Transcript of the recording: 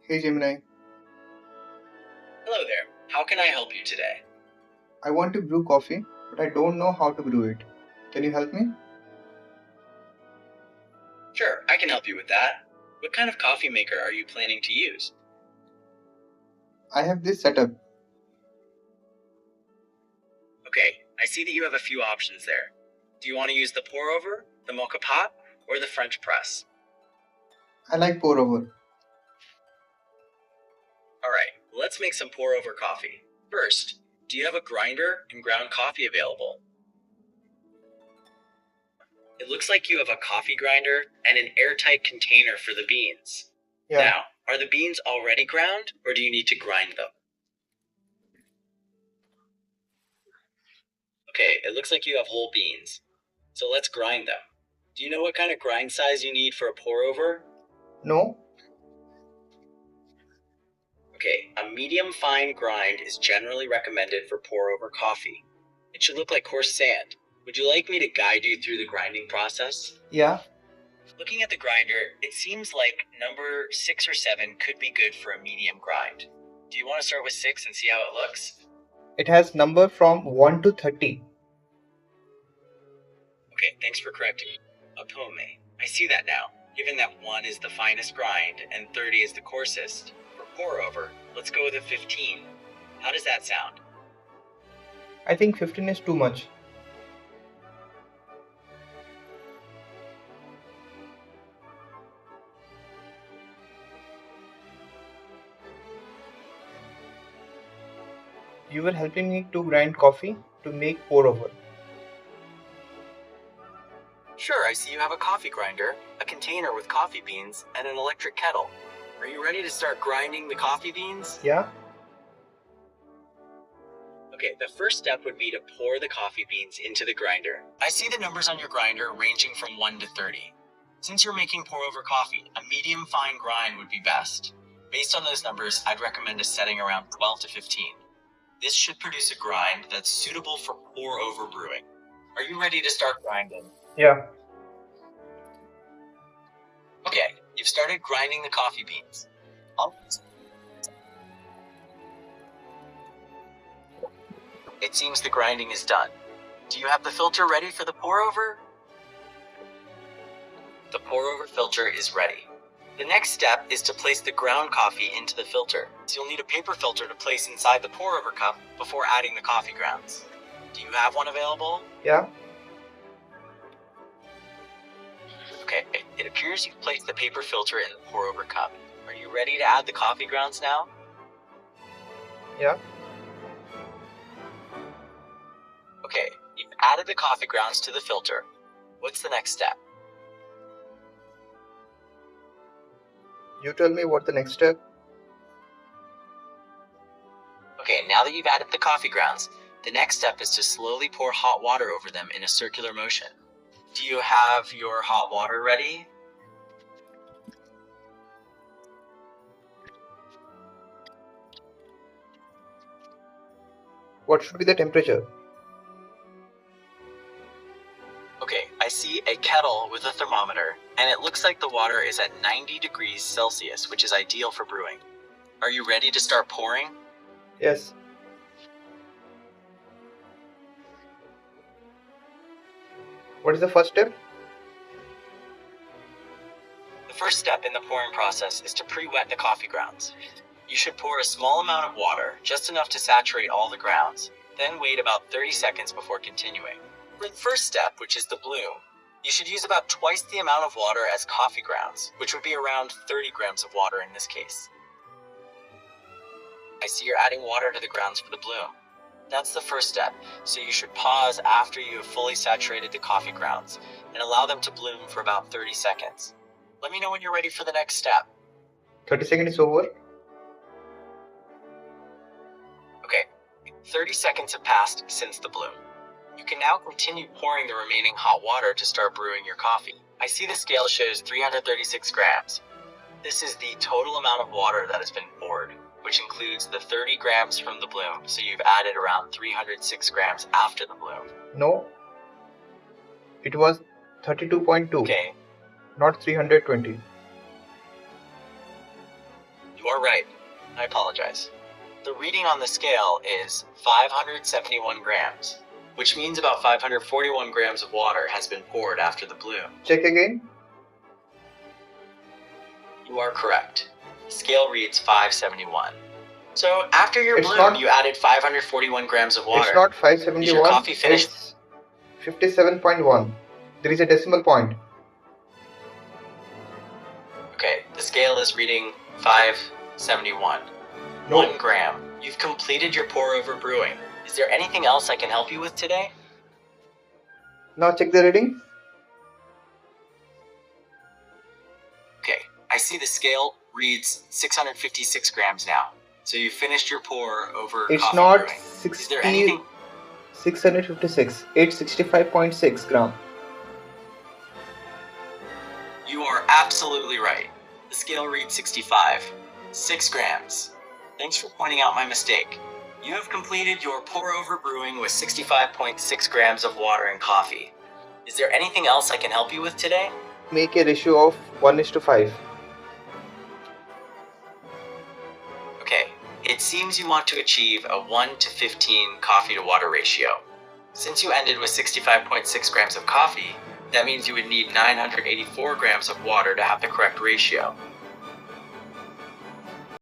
Hey Gemini, Hello there. How can I help you today? I want to brew coffee, but I don't know how to brew it. Can you help me? Sure, I can help you with that. What kind of coffee maker are you planning to use? I have this setup. Okay, I see that you have a few options there. Do you want to use the pour over, the mocha pot, or the French press? I like pour over. Alright, let's make some pour over coffee. First, do you have a grinder and ground coffee available? It looks like you have a coffee grinder and an airtight container for the beans. Yeah, Now, are the beans already ground, or do you need to grind them? Okay, it looks like you have whole beans. So let's grind them. Do you know what kind of grind size you need for a pour over? no, Okay, a medium fine grind is generally recommended for pour over coffee. It should look like coarse sand. Would you like me to guide you through the grinding process? yeah, Looking at the grinder, it seems like number 6 or 7 could be good for a medium grind. Do you want to start with 6 and see how it looks? it has number from 1 to 30. Okay, thanks for correcting me. Apome. I see that now. Given that 1 is the finest grind and 30 is the coarsest, for pour over, let's go with a 15. How does that sound? I think 15 is too much. You were helping me to grind coffee to make pour over. Sure, I see you have a coffee grinder, a container with coffee beans, and an electric kettle. Are you ready to start grinding the coffee beans? Yeah, Okay, the first step would be to pour the coffee beans into the grinder. I see the numbers on your grinder ranging from 1 to 30. Since you're making pour over coffee, a medium fine grind would be best. Based on those numbers, I'd recommend a setting around 12 to 15. This should produce a grind that's suitable for pour over brewing. Are you ready to start grinding? yeah. Okay, you've started grinding the coffee beans. It seems the grinding is done. Do you have the filter ready for the pour over? The pour over filter is ready. The next step is to place the ground coffee into the filter. So you'll need a paper filter to place inside the pour over cup before adding the coffee grounds. Do you have one available? Yeah, Okay, it appears you've placed the paper filter in the pour over cup. Are you ready to add the coffee grounds now? yeah. Okay, you've added the coffee grounds to the filter. What's the next step? You tell me what the next step. Okay, now that you've added the coffee grounds, the next step is to slowly pour hot water over them in a circular motion. Do you have your hot water ready? What should be the temperature? Okay, I see a kettle with a thermometer, and it looks like the water is at 90 degrees Celsius, which is ideal for brewing. Are you ready to start pouring? Yes. What is the first step? The first step in the pouring process is to pre-wet the coffee grounds. You should pour a small amount of water, just enough to saturate all the grounds, then wait about 30 seconds before continuing. For the first step, which is the bloom, you should use about twice the amount of water as coffee grounds, which would be around 30 grams of water in this case. I see you're adding water to the grounds for the bloom. That's the first step, so you should pause after you have fully saturated the coffee grounds and allow them to bloom for about 30 seconds. Let me know when you're ready for the next step. 30 seconds is over. Okay, 30 seconds have passed since the bloom. You can now continue pouring the remaining hot water to start brewing your coffee. I see the scale shows 336 grams. This is the total amount of water that has been poured, which includes the 30 grams from the bloom, so you've added around 306 grams after the bloom. No, it was 32.2, Okay, not 320. you are are right. I apologize. The reading on the scale is 571 grams, which means about 541 grams of water has been poured after the bloom. Check again. You are correct. The scale reads 571. So after your It's bloom, not- you added 541 grams of water. It's not Is 571. your coffee finished? It's 57.1. There is a decimal point. Okay, the scale is reading 571. No. 1 gram. You've completed your pour over brewing. Is there anything else I can help you with today? Now check the reading. Okay, I see the scale reads 656 grams now. So you finished your pour over It's coffee not brewing. Is there anything? 656. It's 65.6 gram. You are absolutely right. The scale reads 65. 6 grams. Thanks for pointing out my mistake. You have completed your pour over brewing with 65.6 grams of water and coffee. Is there anything else I can help you with today? Make a ratio of 1:5. Okay, it seems you want to achieve a 1 to 15 coffee to water ratio. Since you ended with 65.6 grams of coffee, that means you would need 984 grams of water to have the correct ratio.